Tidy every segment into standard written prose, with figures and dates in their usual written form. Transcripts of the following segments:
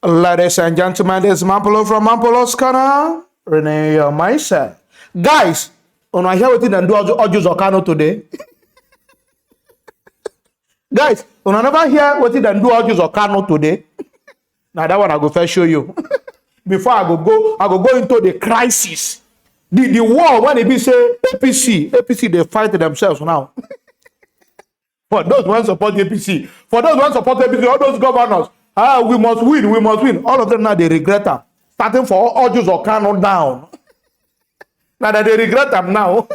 Ladies and gentlemen, this is Mampolo from Mampolo's Corner. Renee your mindset. Guys, on I hear what them do Orji Uzor Kalu today. Guys, on I never hear what them do Orji Uzor Kalu today. Now that one I go first show you. Before I go go into the crisis. The war when they be say APC they fight themselves now. For those who want support APC, for those who want support APC, all those governors, we must win. All of them now they regret them. Starting for Orji Uzor Kalu down. Now that they regret them now.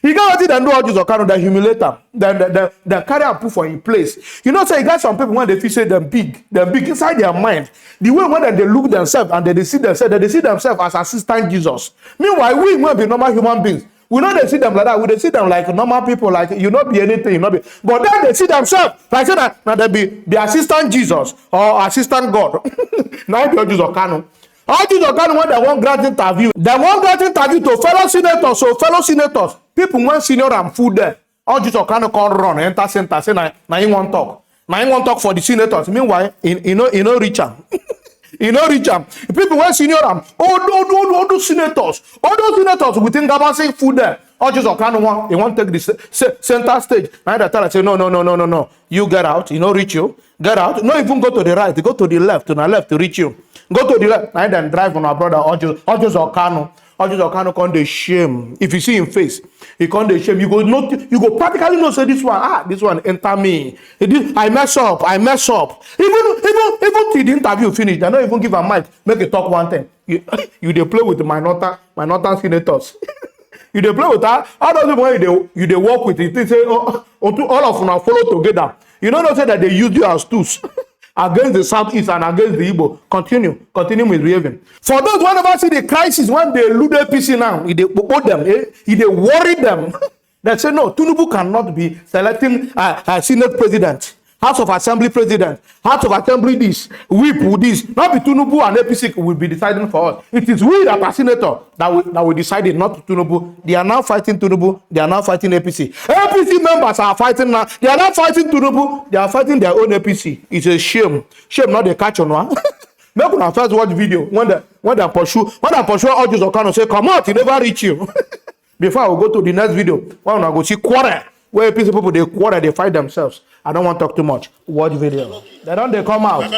You got what them do Orji Uzor Kalu, they humiliate them. They carry and put for in place. You know, say you got some people when they feel say them big inside their mind. The way when they look themselves and they see themselves as assistant Jesus. Meanwhile, we will be normal human beings. We know they see them like that. We they see them like normal people, like you not be anything, you not be. But then they see themselves like say that now they be the assistant Jesus or assistant God. Now the Orji Uzor Kalu. Orji Uzor Kalu when they want grant interview. They want grant interview to fellow senators. So fellow senators, people want senior and food there. Orji Uzor Kalu can't run enter center. Say now he want talk. Now he want talk for the senators. Meanwhile, you know reach am. You know, reach them. People were senior them. All those senators within government food there. Orji Uzor Kalu they want to take the center stage. Now they tell us say no. You get out. You know, reach you. Get out. No, even go to the right. Go to the left. To the left to reach you. Go to the left. Now then drive on our brother Orji Uzor Kalu. Orji Uzor Kalu can't dey shame. If you see him face, he can't dey shame. You go practically know say this one enter me. I mess up. Even till the interview finish, they don't even give a mic. Make it talk one thing. You dey play with my northern senators. You dey play with that. All those people you dey work with it. They say all of them follow together. You don't say that they use you as tools. Against the southeast and against the Igbo. Continue misbehaving. For those who never see the crisis when they loot APC now, they put them, they worry them. They say no, Tinubu cannot be selecting a Senate president, House of Assembly president, House of Assembly this, whip with this. Not be Tinubu and APC will be deciding for us. It is we that are senator that we decided not Tinubu. They are now fighting Tinubu. They are now fighting APC. APC members are fighting now. They are not fighting Tinubu. They are fighting their own APC. It's a shame. Shame not the catch on one. Make una first watch video when they pursue Orji Uzor Kalu say come out, he never reach you. Before I will go to the next video, when I go see quarrel where APC people they quarrel, they fight themselves. I don't want to talk too much. Watch video. They come out.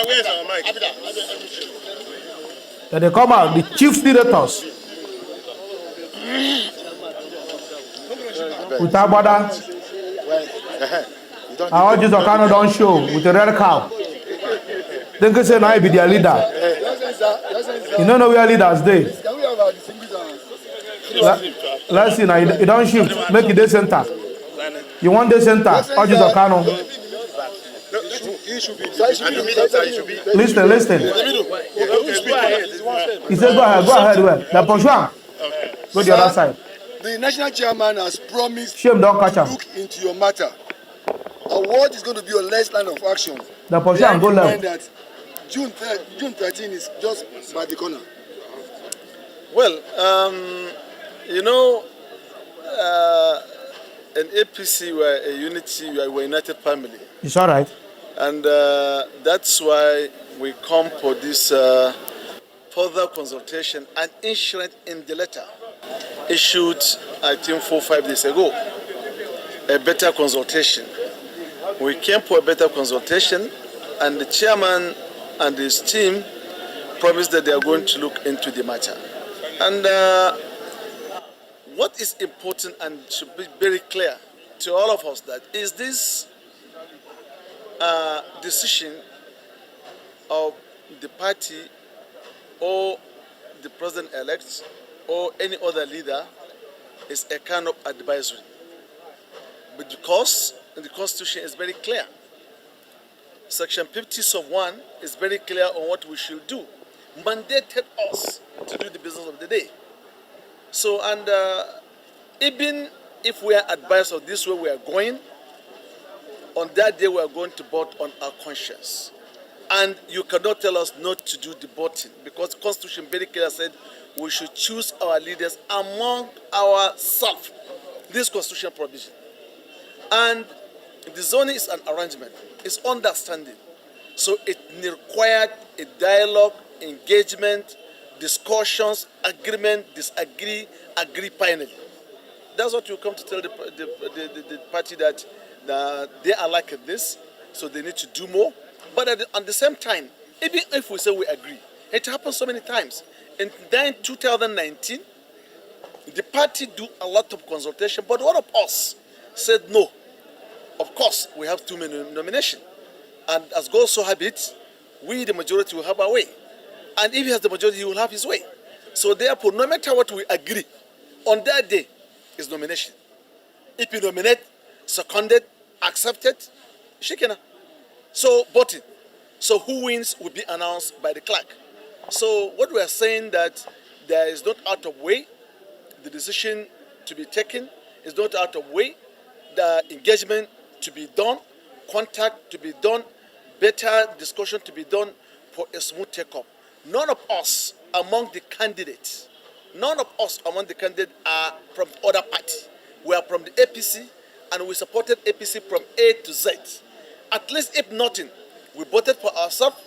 They come out. The chief senators. Without bother. Orji Uzor Kalu don't show with the red cow. Then they say now I be their leader. You don't know where leaders they. Let's see now. You don't shift. Make it the center. You want the center? Orji Uzor Kalu. Listen. He said, go ahead. Where? The Pochuan. Go the other side. The national chairman has promised Shame, don't catch him. Look into your matter. And what is going to be your next line of action? The Pochuan, go left. That June 13 is just by the corner. Well, in APC, we're a unity, we're a united family. It's all right. And that's why we come for this further consultation and insurance in the letter issued, I think, 4 or 5 days ago. A better consultation. We came for a better consultation, and the chairman and his team promised that they are going to look into the matter. And what is important and should be very clear to all of us that is this decision of the party or the president-elect or any other leader is a kind of advisory. But because the Constitution is very clear, Section 50(1) is very clear on what we should do, mandated us to do the business of the day. So, and even if we are advised of this way we are going, on that day we are going to vote on our conscience. And you cannot tell us not to do the voting, because the Constitution very clearly said we should choose our leaders among ourselves. This Constitution provision. And the zoning is an arrangement, it's understanding. So it required a dialogue, engagement, discussions, agreement, disagree, agree finally. That's what you come to tell the party that they are like this, so they need to do more. But at the same time, even if we say we agree, it happens so many times. In 2019, the party do a lot of consultation, but one of us said no. Of course, we have too many nominations. And as God so have it, we, the majority, will have our way. And if he has the majority, he will have his way. So therefore, no matter what we agree, on that day is nomination. If you nominate, seconded, accepted, shikena. So voting. So who wins will be announced by the clerk. So what we are saying that there is not out of way the decision to be taken, is not out of way the engagement to be done, contact to be done, better discussion to be done for a smooth take-up. None of us among the candidates are from other parties. We are from the APC, and we supported APC from A to Z. At least if nothing, we voted for ourselves,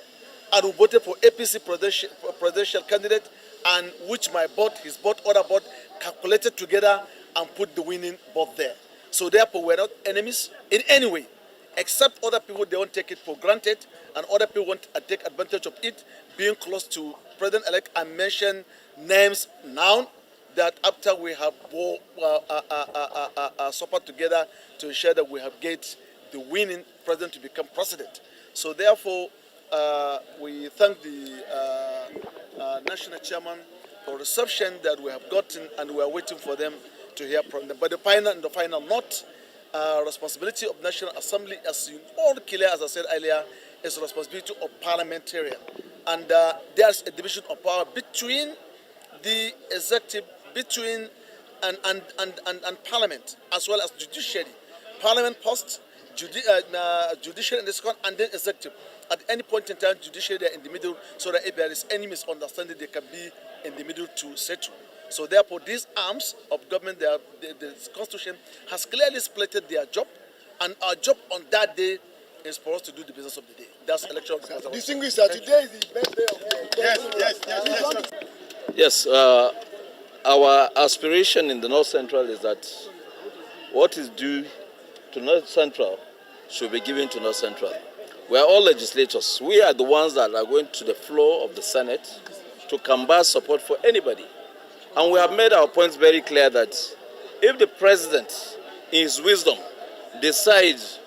and we voted for APC presidential candidate, and which my vote, his vote, other vote, calculated together and put the winning vote there. So therefore, we're not enemies in any way, except other people, they won't take it for granted, and other people want to take advantage of it, being close to President-elect and mention names now that after we have support together to ensure that we have get the winning president to become president. So therefore, we thank the national chairman for reception that we have gotten, and we are waiting for them to hear from them. But the final note, responsibility of National Assembly, as you all clear, as I said earlier, is the responsibility of parliamentarian. And there's a division of power between the executive, between and parliament, as well as judiciary. Parliament first, judiciary in the second, and then executive. At any point in time, judiciary they are in the middle, so that if there is any misunderstanding, they can be in the middle to settle. So therefore, these arms of government, the Constitution has clearly split their job, and our job on that day is for us to do the business of the day. That's election. Distinguished, sir, today is the best day of the year. Yes, our aspiration in the North Central is that what is due to North Central should be given to North Central. We are all legislators. We are the ones that are going to the floor of the Senate to canvass support for anybody. And we have made our points very clear that if the president, in his wisdom, decides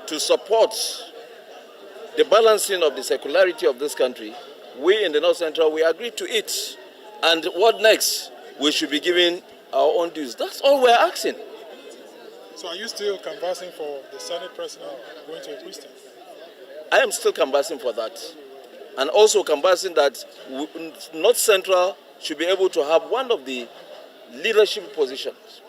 to support the balancing of the secularity of this country, we in the North Central, we agree to it. And what next? We should be giving our own dues. That's all we're asking. So are you still canvassing for the Senate president going to a Christian? I am still canvassing for that. And also canvassing that North Central should be able to have one of the leadership positions.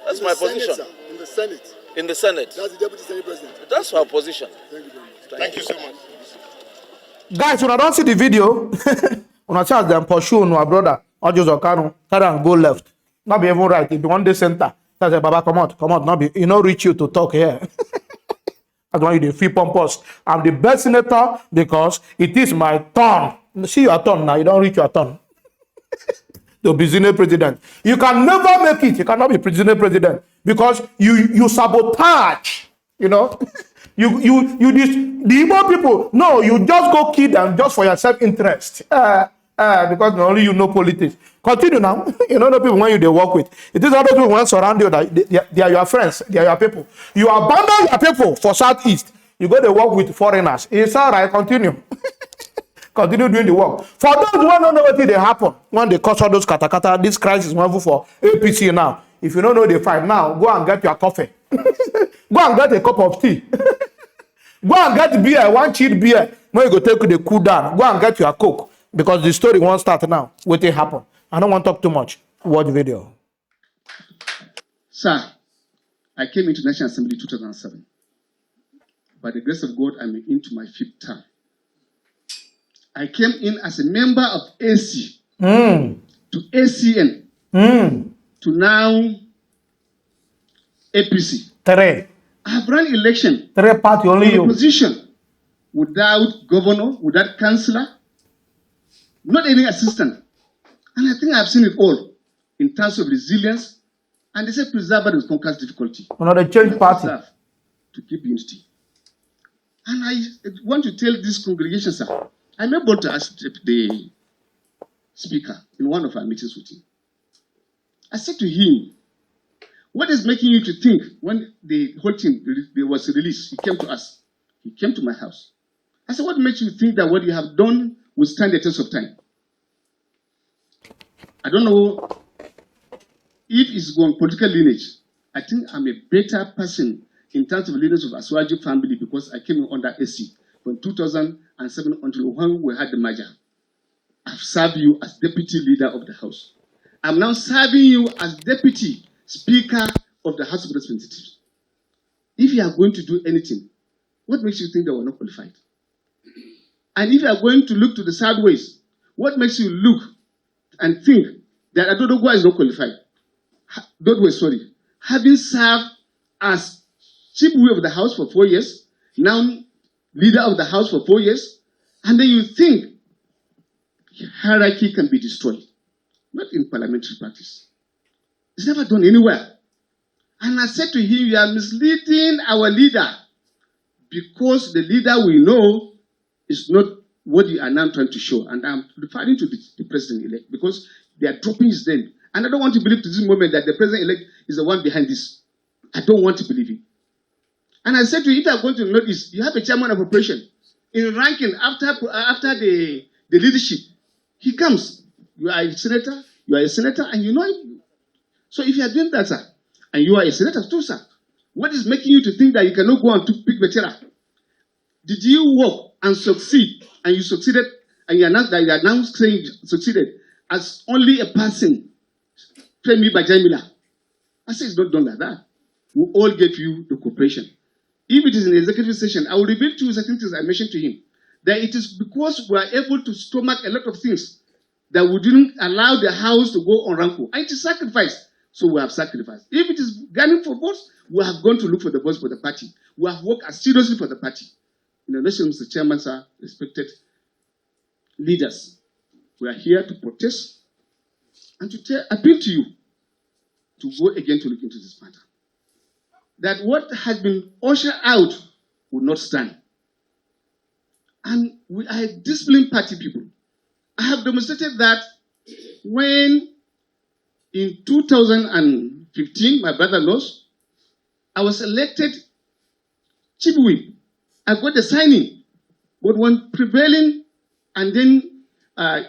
That's my position. Senate, sir. In the Senate. In the Senate. That's the Deputy Senate President. That's our position. Thank you very much. Thank you so much. Guys, when I don't see the video, when I charge them pursue our brother, Orji Uzor Kalu, carry and go left. Not be even right. If you want the center, that's a Baba, come out. Not be, you know, reach you to talk here. That's why you do free pompous. I'm the best senator because it is my turn. See your turn now. You don't reach your turn. To be Senate president. You can never make it. You cannot be Senate president because you sabotage. You know, the Igbo people. No, you just go kill them just for your self-interest. Because only you know politics. Continue now. You know the people when you work with. It is other people when surround you that they are your friends. They are your people. You abandon your people for Southeast. You go to work with foreigners. It's all right. Continue. Continue doing the work. For those who don't know what they happen when they cause all those katakata, this crisis went for APC now. If you don't know the fight now, go and get your coffee. Go and get a cup of tea. Go and get beer, one cheap beer. When you go take the cool down, go and get your Coke. Because the story won't start now. What will happen? I don't want to talk too much. Watch the video. Sir, I came into National Assembly 2007. By the grace of God, I'm into my 5th term. I came in as a member of AC to ACN to now APC. Three. I have run election. Three party only you. Opposition without governor, without councillor, not any assistant. And I think I've seen it all in terms of resilience. And they say preserve and conquers difficulty. Another change party. Preserve to keep unity. And I want to tell this congregation, sir, I'm able to ask the speaker in one of our meetings with him. I said to him, what is making you to think when the whole thing was released, he came to us, he came to my house. I said, what makes you think that what you have done will stand the test of time? I don't know if it's on political lineage. I think I'm a better person in terms of lineage of Aswaju family because I came in under AC from 2007 until when we had the merger. I've served you as deputy leader of the House. I'm now serving you as deputy speaker of the House of Representatives. If you are going to do anything, what makes you think that we're not qualified? And if you are going to look to the sideways, what makes you look and think that Adodogwa is not qualified? Sorry. Having served as chief whip of the House for 4 years, now leader of the House for 4 years, and then you think hierarchy can be destroyed. Not in parliamentary practice. It's never done anywhere. And I said to him, you are misleading our leader because the leader we know is not what you are now trying to show. And I'm referring to the president-elect because they are dropping his name. And I don't want to believe to this moment that the president-elect is the one behind this. I don't want to believe it. And I said to you, if you are going to notice, you have a chairman of operation. In ranking, after the leadership, he comes. You are a senator, and you know him. So if you are doing that, sir, and you are a senator too, sir, what is making you to think that you cannot go and pick Betera? Did you work and succeed, and you succeeded, and you announced that you are now saying you succeeded as only a person, Femi Bajamila? I say it's not done like that. We all gave you the cooperation. If it is in the executive session, I will reveal to you certain things I mentioned to him. That it is because we are able to stomach a lot of things that we didn't allow the House to go on rampant. And it is sacrifice. So we have sacrificed. If it is gunning for votes, we have gone to look for the votes for the party. We have worked as seriously for the party. In the nation, Mr. Chairman, sir, respected leaders, we are here to protest and to appeal to you to go again to look into this matter. That what has been ushered out will not stand. And we are disciplined party people. I have demonstrated that when in 2015, my brother lost, I was elected chief whip. I got the signing. But when prevailing and then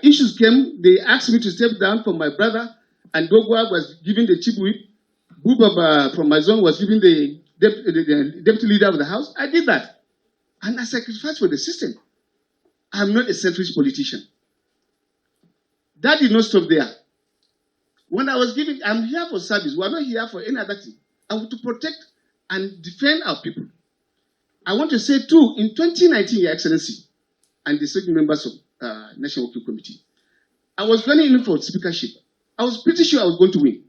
issues came, they asked me to step down from my brother, and Dogwa was given the chief whip. Bubaba from my zone was given the deputy leader of the House. I did that. And I sacrificed for the system. I'm not a selfish politician. That did not stop there. When I was giving, I'm here for service. We're not here for any other thing. I want to protect and defend our people. I want to say too, in 2019, Your Excellency, and the certain members of National Working Committee, I was running in for speakership. I was pretty sure I was going to win.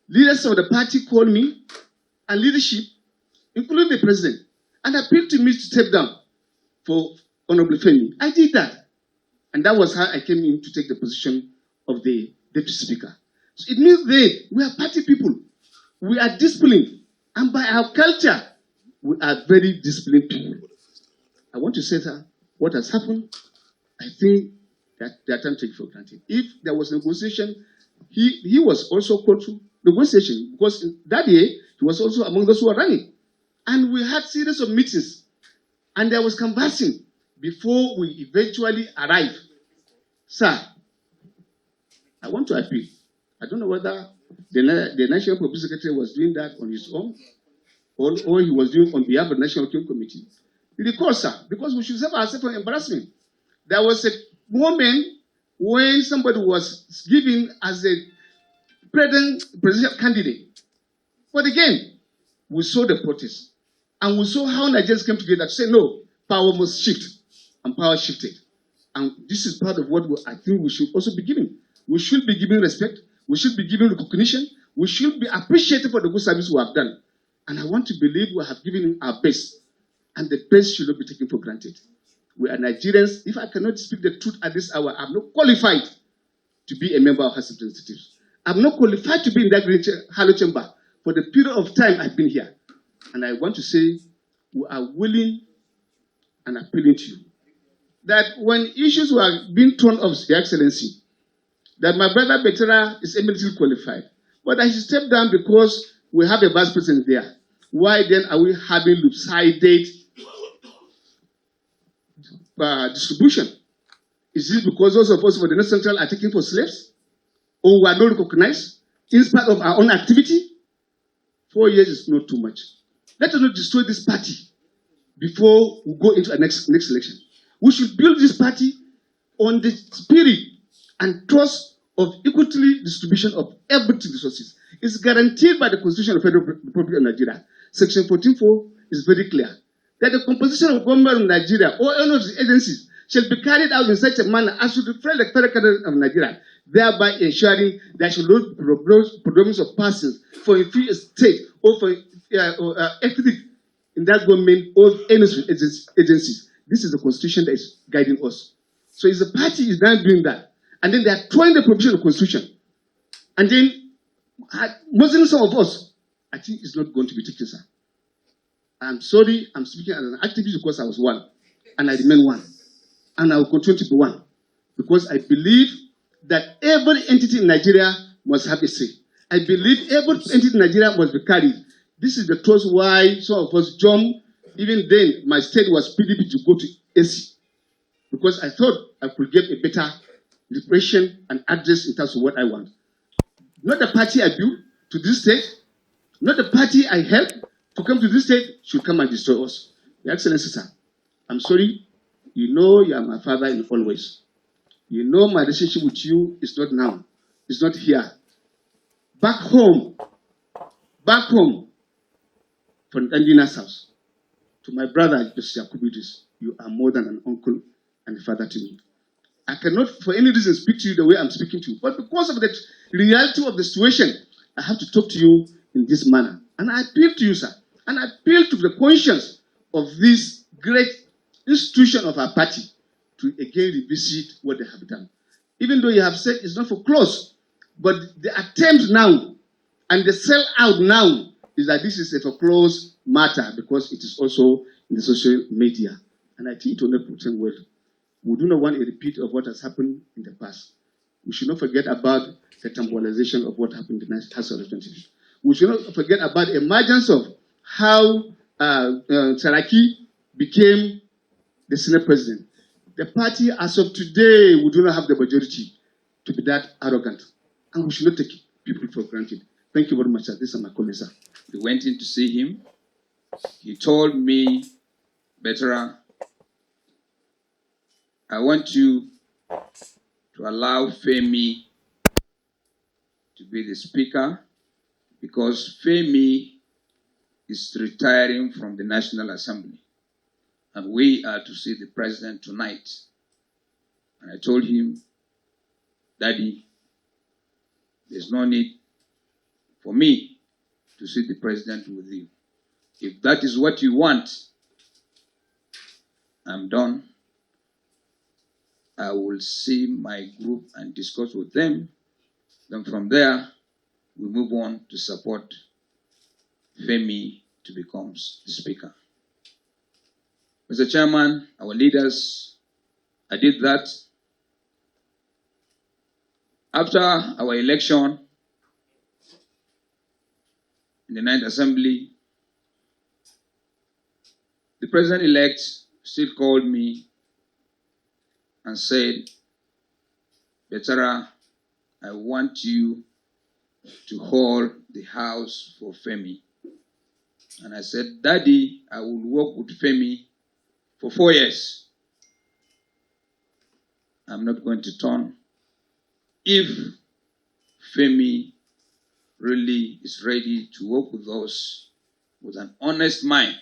Leaders of the party called me, and leadership, including the president, and appealed to me to step down for Honorable Femi. I did that. And that was how I came in to take the position of the deputy speaker. So it means we are party people. We are disciplined. And by our culture, we are very disciplined people. I want to say that what has happened, I think that they are trying to take for granted. If there was negotiation, he was also called to negotiation because that day he was also among those who were running. And we had series of meetings and there was conversing before we eventually arrived. Sir, I want to appeal. I don't know whether the National Public Secretary was doing that on his own or he was doing on behalf of the National Working Committee. Recall, sir, because we should save ourselves from embarrassment. There was a moment when somebody was given as a presidential candidate. But again, we saw the protest. And we saw how Nigerians came together to say, no, power must shift. And power shifted. And this is part of what I think we should also be giving. We should be giving respect. We should be giving recognition. We should be appreciated for the good service we have done. And I want to believe we have given our best. and the best should not be taken for granted. We are Nigerians. If I cannot speak the truth at this hour, I'm not qualified to be a member of House of Representatives. I'm not qualified to be in that great Hollow Chamber for the period of time I've been here. And I want to say we are willing and appealing to you that when issues were being thrown up, Your Excellency, that my brother Betera is eminently qualified, but I should step down because we have a vice president there. Why then are we having lopsided distribution? Is it because those of us for the North Central are taken for slaves? Or we are not recognized in spite of our own activity? 4 years is not too much. Let us not destroy this party before we go into the next election. We should build this party on the spirit and trust of equity distribution of everything resources. It's guaranteed by the Constitution of the Federal Republic of Nigeria. Section 14.4 is very clear that the composition of government of Nigeria or any of the agencies shall be carried out in such a manner as to reflect the character of Nigeria, thereby ensuring there shall not be predominance of persons for a free state or for ethnic in that government or any agencies. This is the Constitution that is guiding us. So if the party is now doing that, and then they are throwing the provision of the Constitution, and then Muslims of us, I think it's not going to be taken, sir. I'm sorry, I'm speaking as an activist because I was one, and I remain one, and I will continue to be one, because I believe that every entity in Nigeria must have a say. I believe every entity in Nigeria must be carried. This is the truth why some of us jumped. Even then, my state was PDP to go to AC, because I thought I could get a better liberation and address in terms of what I want. Not the party I built to this state, not the party I helped to come to this state should come and destroy us. Your Excellency, sir, I'm sorry. You know you are my father in all ways. You know my relationship with you is not now. It's not here. Back home, from Andina's house, to my brother, Mr. Yakubidis, you are more than an uncle and a father to me. I cannot, for any reason, speak to you the way I'm speaking to you. But because of the reality of the situation, I have to talk to you in this manner. And I appeal to you, sir. And I appeal to the conscience of this great institution of our party to again revisit what they have done. Even though you have said it's not for close, but the attempt now and the sell out now is that this is a foreclosed matter because it is also in the social media. And I think it will not pretend well. We do not want a repeat of what has happened in the past. We should not forget about the temporalization of what happened in the House of Representatives. We should not forget about the emergence of how Saraki became the Senate President. The party, as of today, we do not have the majority to be that arrogant. And we should not take people for granted. Thank you very much, sir. This is my comment, sir. We went in to see him. He told me, Betera, I want you to allow Femi to be the speaker because Femi is retiring from the National Assembly and we are to see the president tonight. And I told him, Daddy, there's no need for me to see the president with you. If that is what you want, I'm done. I will see my group and discuss with them. Then from there, we move on to support Femi to become the speaker. Mr. Chairman, our leaders, I did that. After our election in the 9th Assembly, the president-elect still called me and said, Betera, I want you to hold the house for Femi. And I said, Daddy, I will work with Femi for 4 years. I'm not going to turn. If Femi really is ready to work with us with an honest mind,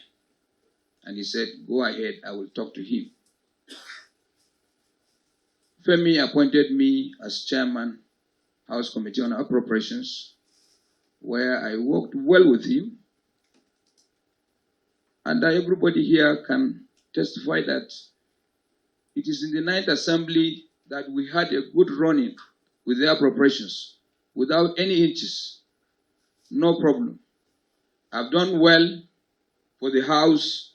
and he said, go ahead, I will talk to him. Femi appointed me as chairman, House Committee on Appropriations, where I worked well with him. And everybody here can testify that it is in the Ninth Assembly that we had a good running with the appropriations without any hitches, no problem. I've done well for the House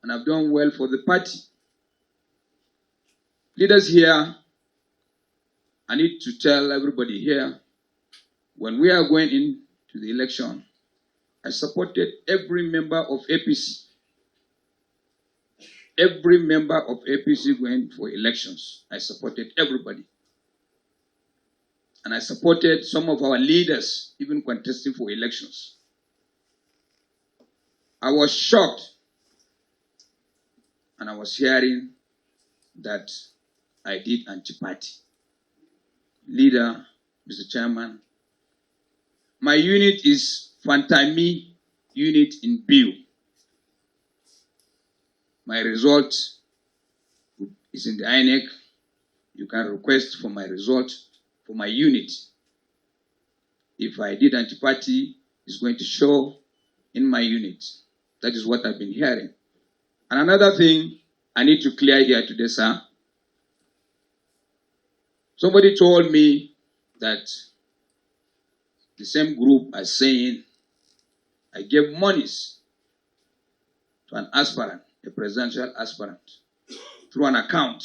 and I've done well for the party. Leaders here, I need to tell everybody here, when we are going into the election, I supported every member of APC. Every member of APC going for elections. I supported everybody. And I supported some of our leaders even contesting for elections. I was shocked and I was hearing that I did anti-party. Leader, Mr. Chairman, my unit is Fantami unit in Biu. My result is in the INEC. You can request for my result for my unit. If I did anti-party, it's going to show in my unit. That is what I've been hearing. And another thing I need to clear here today, sir. Somebody told me that the same group are saying I gave monies to an aspirant, a presidential aspirant, through an account.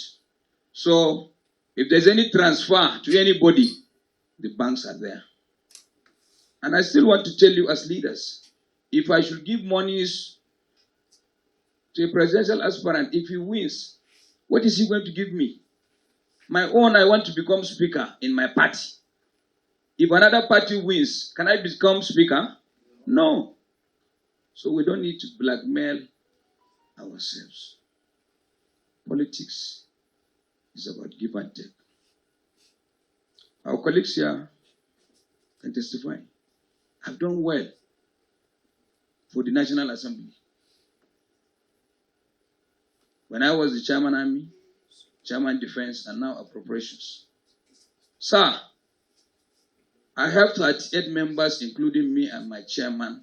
So if there's any transfer to anybody, the banks are there. And I still want to tell you as leaders, if I should give monies to a presidential aspirant, if he wins, what is he going to give me? My own, I want to become speaker in my party. If another party wins, can I become speaker? No. So we don't need to blackmail ourselves. Politics is about give and take. Our colleagues here can testify. I've done well for the National Assembly. When I was the chairman army, chairman defense, and now appropriations. Sir, I have 38 members, including me and my chairman,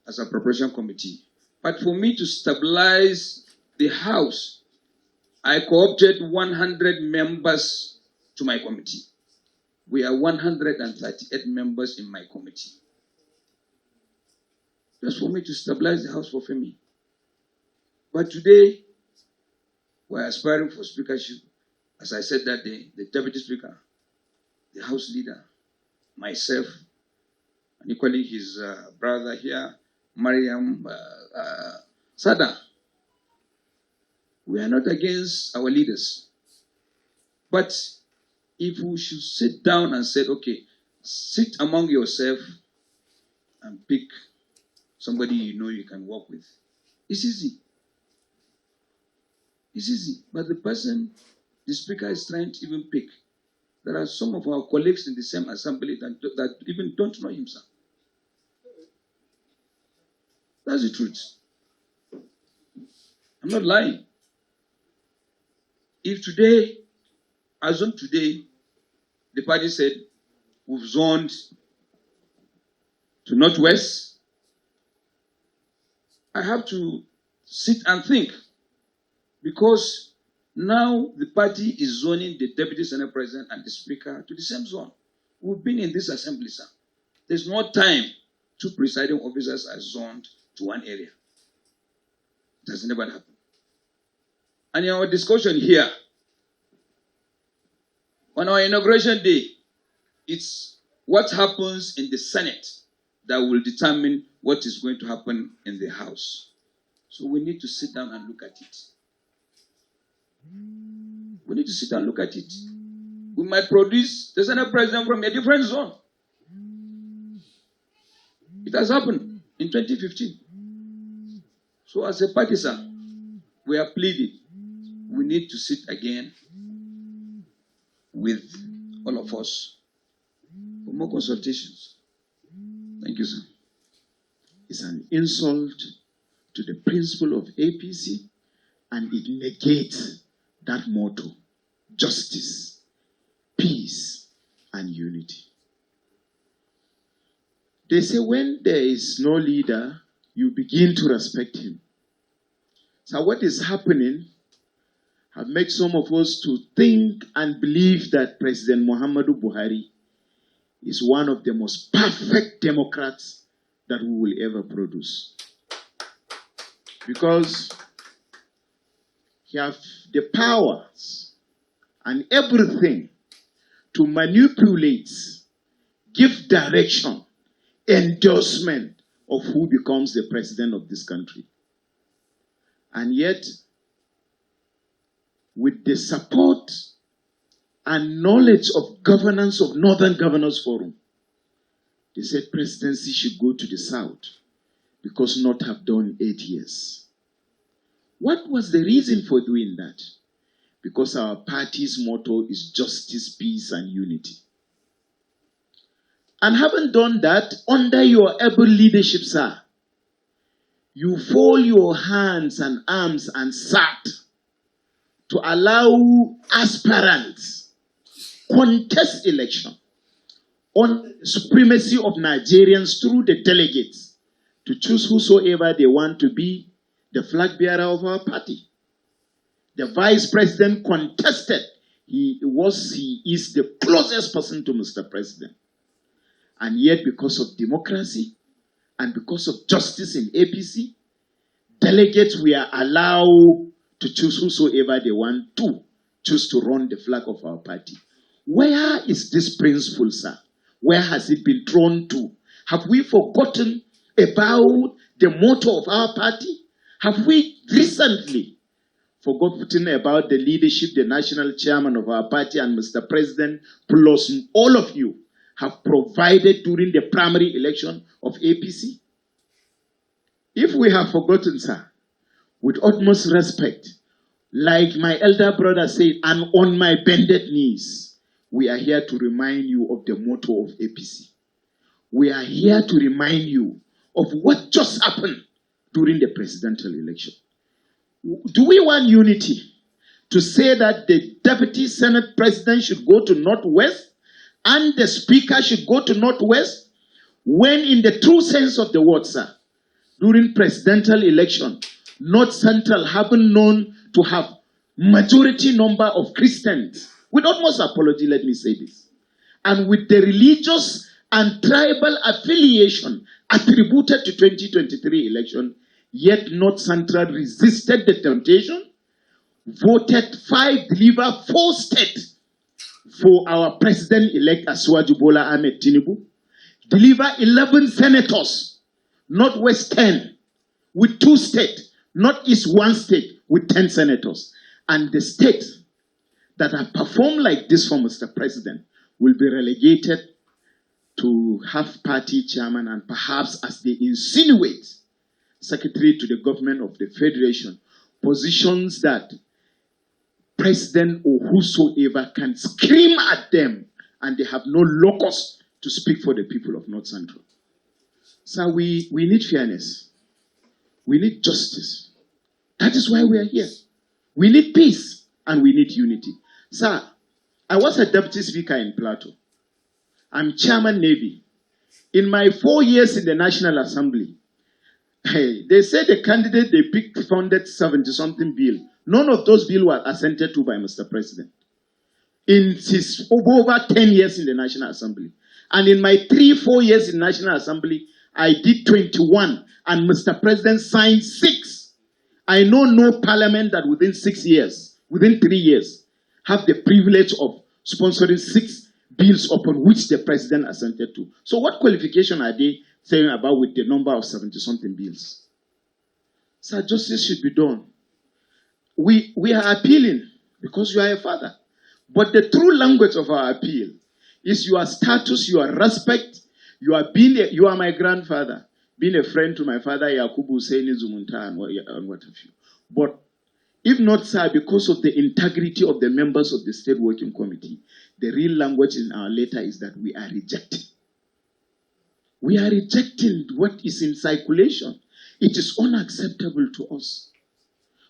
as appropriation committee. But for me to stabilize the House, I co-opted 100 members to my committee. We are 138 members in my committee. Just for me to stabilize the House for Femi. But today, we're aspiring for speakership. As I said that day, the deputy speaker, the House leader, myself, and equally his brother here, Mariam Sada. We are not against our leaders. But if we should sit down and say, okay, sit among yourself and pick somebody you know you can work with. It's easy. It's easy. But the person the speaker is trying to even pick, there are some of our colleagues in the same assembly that even don't know him, sir. That's the truth. I'm not lying. If today, as on today, the party said, we've zoned to Northwest, I have to sit and think. Because now the party is zoning the deputy senate president and the speaker to the same zone. We've been in this assembly, sir. There's no time two presiding officers are zoned to one area. It has never happened. And in our discussion here, on our inauguration day, it's what happens in the Senate that will determine what is going to happen in the House. So we need to sit down and look at it. We need to sit down and look at it. We might produce the Senate president from a different zone. It has happened in 2015. So as a party, sir, we are pleading. We need to sit again with all of us for more consultations. Thank you, sir. It's an insult to the principle of APC, and it negates that motto: justice, peace, and unity. They say when there is no leader, you begin to respect him. So what is happening have made some of us to think and believe that President Muhammadu Buhari is one of the most perfect Democrats that we will ever produce. Because he has the powers and everything to manipulate, give direction, endorsement of who becomes the president of this country. And yet, with the support and knowledge of governance of Northern Governors Forum, they said presidency should go to the South because North have done 8 years. What was the reason for doing that? Because our party's motto is justice, peace, and unity. And having done that, under your able leadership, sir, you fold your hands and arms and sat to allow aspirants contest election on supremacy of Nigerians through the delegates to choose whosoever they want to be the flag bearer of our party. The vice president contested. He is the closest person to Mr. President. And yet, because of democracy and because of justice in APC, delegates were allowed to choose whosoever they want to choose to run the flag of our party. Where is this principle, sir? Where has it been thrown to? Have we forgotten about the motto of our party? Have we recently forgotten about the leadership, the national chairman of our party and Mr. President, plus all of you have provided during the primary election of APC? If we have forgotten, sir, with utmost respect, like my elder brother said, and on my bended knees, we are here to remind you of the motto of APC. We are here to remind you of what just happened during the presidential election. Do we want unity to say that the deputy Senate president should go to Northwest and the speaker should go to Northwest, when in the true sense of the word, sir, during presidential election, North Central haven't known to have majority number of Christians? With utmost apology, let me say this. And with the religious and tribal affiliation attributed to 2023 election, yet North Central resisted the temptation, voted 5, delivered 4 states for our president-elect Asiwaju Bola Ahmed Tinubu, delivered 11 senators, Northwest 10, with 2 states, Northeast 1 state, with 10 senators. And the states that have performed like this for Mr. President will be relegated to have party chairman and perhaps, as they insinuate, secretary to the government of the federation, positions that president or whosoever can scream at them and they have no locus to speak for the people of North Central. So we need fairness. We need justice. That is why we are here. We need peace and we need unity. Sir, I was a deputy speaker in Plateau. I'm chairman Navy. In my 4 years in the National Assembly, they said the candidate they picked funded 70-something bill. None of those bills were assented to by Mr. President. In his over 10 years in the National Assembly. And in my 3-4 years in National Assembly, I did 21. And Mr. President signed 6. I know no parliament that within 6 years, within 3 years, have the privilege of sponsoring 6 bills upon which the president assented to. So what qualification are they saying about with the number of 70-something bills? Sir, justice should be done. We are appealing because you are a father. But the true language of our appeal is your status, your respect. You are my grandfather, being a friend to my father, Yakubu Hussein Zumunta and what have you. But if not, sir, because of the integrity of the members of the State Working Committee, the real language in our letter is that we are rejecting. We are rejecting what is in circulation. It is unacceptable to us.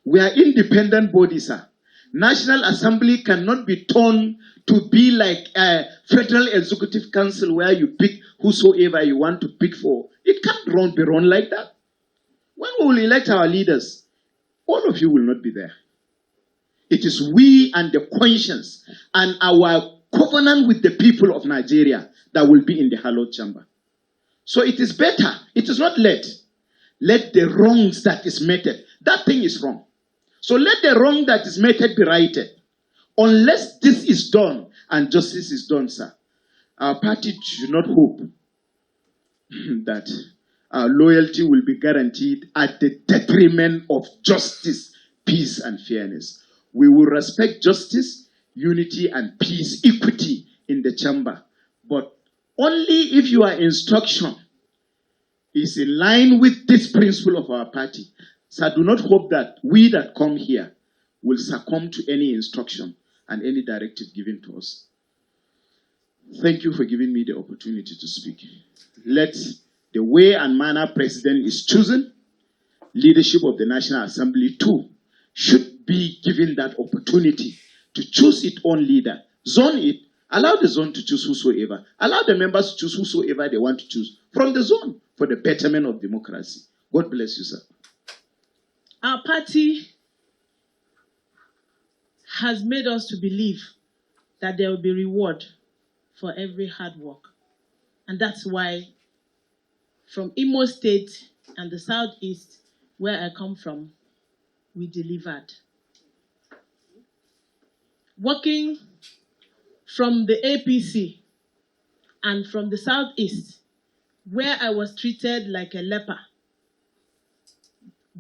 We are independent bodies, sir. National Assembly cannot be turned to be like a Federal Executive Council where you pick whosoever you want to pick for. It can't be run like that. When we will elect our leaders, all of you will not be there. It is we and the conscience and our covenant with the people of Nigeria that will be in the hallowed chamber. So it is better. It is not late. Let the wrongs that is meted. That thing is wrong. So let the wrong that is meted be righted. Unless this is done and justice is done, sir, our party should not hope that our loyalty will be guaranteed at the detriment of justice, peace, and fairness. We will respect justice, unity, and peace, equity in the chamber. But only if your instruction is in line with this principle of our party. So I do not hope that we that come here will succumb to any instruction and any directive given to us. Thank you for giving me the opportunity to speak. Let the way and manner president is chosen, leadership of the National Assembly too, should be given that opportunity to choose its own leader, zone it, allow the zone to choose whosoever, allow the members to choose whosoever they want to choose from the zone for the betterment of democracy. God bless you, sir. Our party has made us to believe that there will be reward for every hard work. And that's why from Imo State and the Southeast, where I come from, we delivered. Working from the APC and from the Southeast, where I was treated like a leper,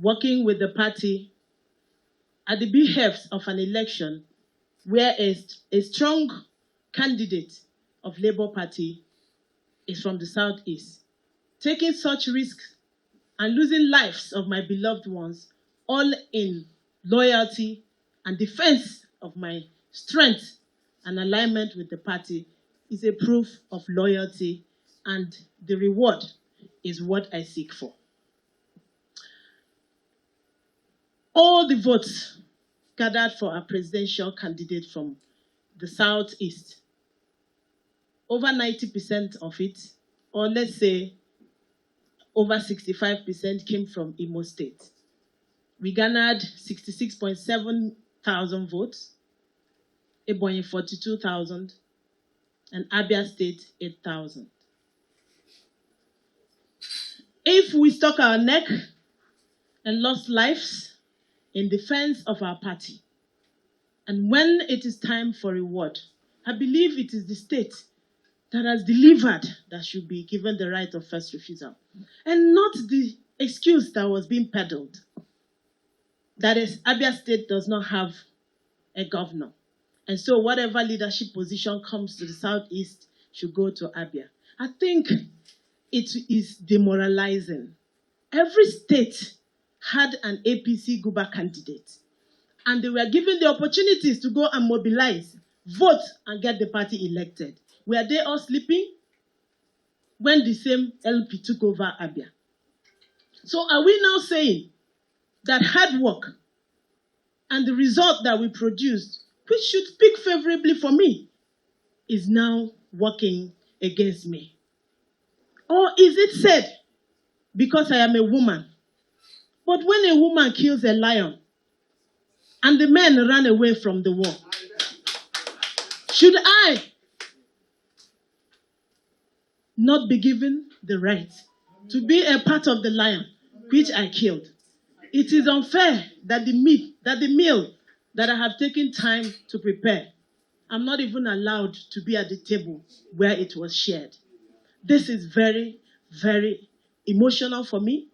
working with the party at the behests of an election where a strong candidate of Labour Party is from the Southeast, taking such risks and losing lives of my beloved ones, all in loyalty and defense of my strength and alignment with the party, is a proof of loyalty, and the reward is what I seek for. All the votes gathered for a presidential candidate from the Southeast, over 90% of it, or let's say over 65%, came from Imo State. We garnered 66.7 thousand votes, Ebonyi 42,000, and Abia State 8,000. If we stuck our neck and lost lives in defense of our party, and when it is time for reward, I believe it is the state that has delivered that should be given the right of first refusal, and not the excuse that was being peddled, that is, Abia State does not have a governor, and so whatever leadership position comes to the Southeast should go to Abia. I think it is demoralizing. Every state had an APC Guba candidate, and they were given the opportunities to go and mobilize, vote, and get the party elected. Were they all sleeping when the same LP took over Abia? So are we now saying that hard work and the result that we produced, which should speak favorably for me, is now working against me? Or is it said because I am a woman? But when a woman kills a lion and the men run away from the war, should I not be given the right to be a part of the lion which I killed? It is unfair that the meal that I have taken time to prepare, I'm not even allowed to be at the table where it was shared. This is very, very emotional for me,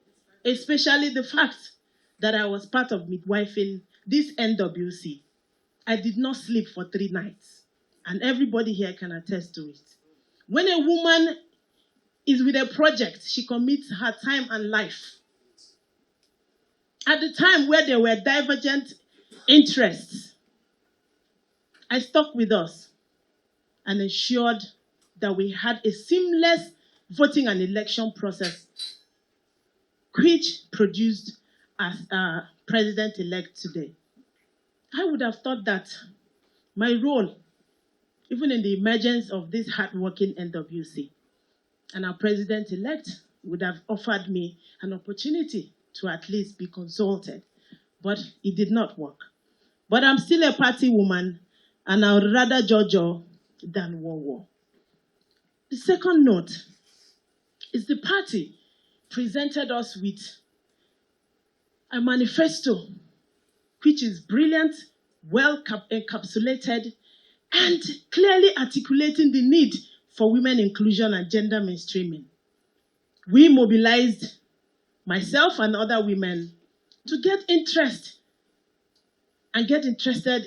especially the fact that I was part of midwifing this NWC. I did not sleep for 3 nights, and everybody here can attest to it. When a woman is with a project, she commits her time and life. At the time where there were divergent interests, I stuck with us and ensured that we had a seamless voting and election process, which produced as our president-elect today. I would have thought that my role, even in the emergence of this hardworking NWC, and our president-elect would have offered me an opportunity to at least be consulted. but it did not work. But I'm still a party woman, and I would rather Jojo than war. The second note is the party presented us with a manifesto which is brilliant, well encapsulated, and clearly articulating the need for women inclusion and gender mainstreaming. We mobilized myself and other women to get interested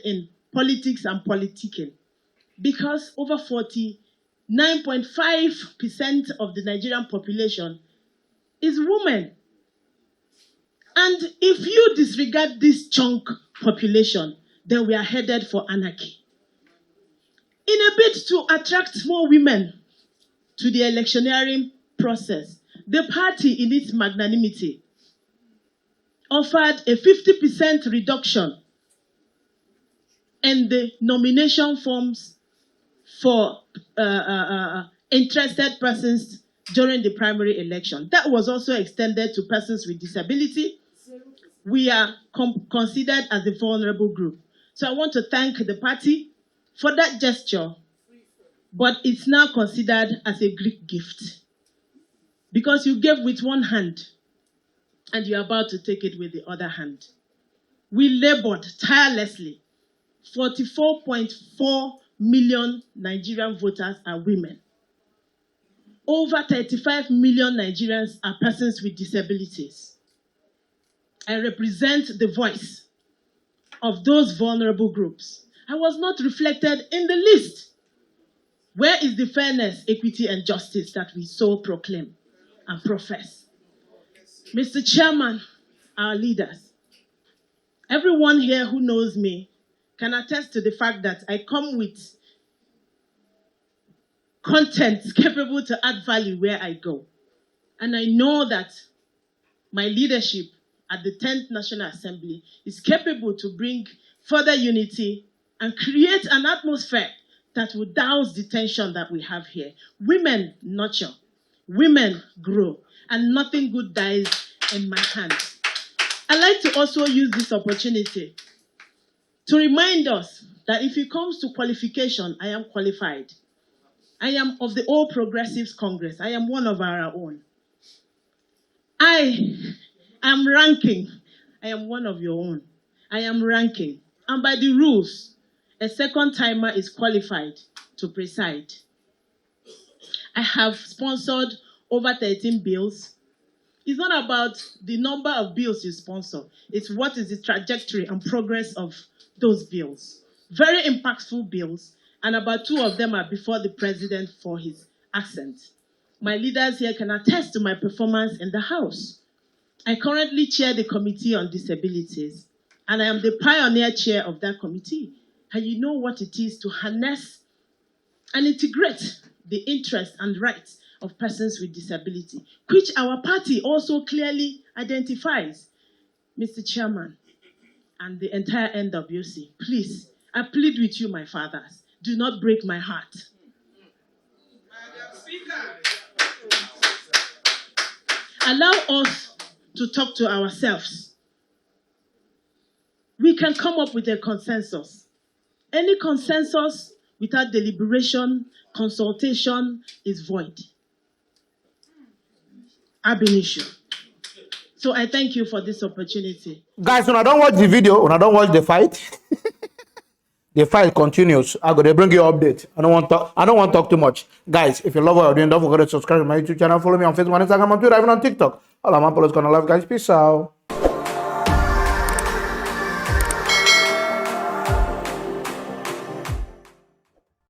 in politics and politicking, because over 49.5% of the Nigerian population is women. And if you disregard this chunk population, then we are headed for anarchy. In a bid to attract more women to the electioneering process, the party, in its magnanimity, offered a 50% reduction in the nomination forms for interested persons during the primary election. That was also extended to persons with disability. We are considered as a vulnerable group. So I want to thank the party for that gesture, but it's now considered as a Greek gift, because you gave with one hand and you're about to take it with the other hand. We labored tirelessly. 44.4 million Nigerian voters are women. Over 35 million Nigerians are persons with disabilities. I represent the voice of those vulnerable groups. I was not reflected in the list. Where is the fairness, equity, and justice that we so proclaim and profess? Mr. Chairman, our leaders, everyone here who knows me can attest to the fact that I come with content capable to add value where I go. And I know that my leadership at the 10th National Assembly is capable to bring further unity and create an atmosphere that will douse the tension that we have here. Women nurture, women grow, and nothing good dies in my hands. I'd like to also use this opportunity to remind us that if it comes to qualification, I am qualified. I am of the All Progressives Congress. I am one of our own. I am ranking. I am one of your own. I am ranking. And by the rules, a second timer is qualified to preside. I have sponsored over 13 bills. It's not about the number of bills you sponsor. It's what is the trajectory and progress of those bills. Very impactful bills, and about 2 of them are before the president for his assent. My leaders here can attest to my performance in the House. I currently chair the Committee on Disabilities, and I am the pioneer chair of that committee. And you know what it is to harness and integrate the interests and rights of persons with disability, which our party also clearly identifies. Mr. Chairman and the entire NWC, please, I plead with you, my fathers, do not break my heart. Allow us to talk to ourselves. We can come up with a consensus. Any consensus without deliberation, consultation is void. Ab initio. So I thank you for this opportunity. Guys, when I don't watch the video, when I don't watch the fight, the fight continues. I'm gonna bring you an update. I don't want to talk too much. Guys, if you love what I'm doing, don't forget to subscribe to my YouTube channel, follow me on Facebook, on Instagram, on Twitter, even on TikTok. All of my followers gonna love, guys. Peace out.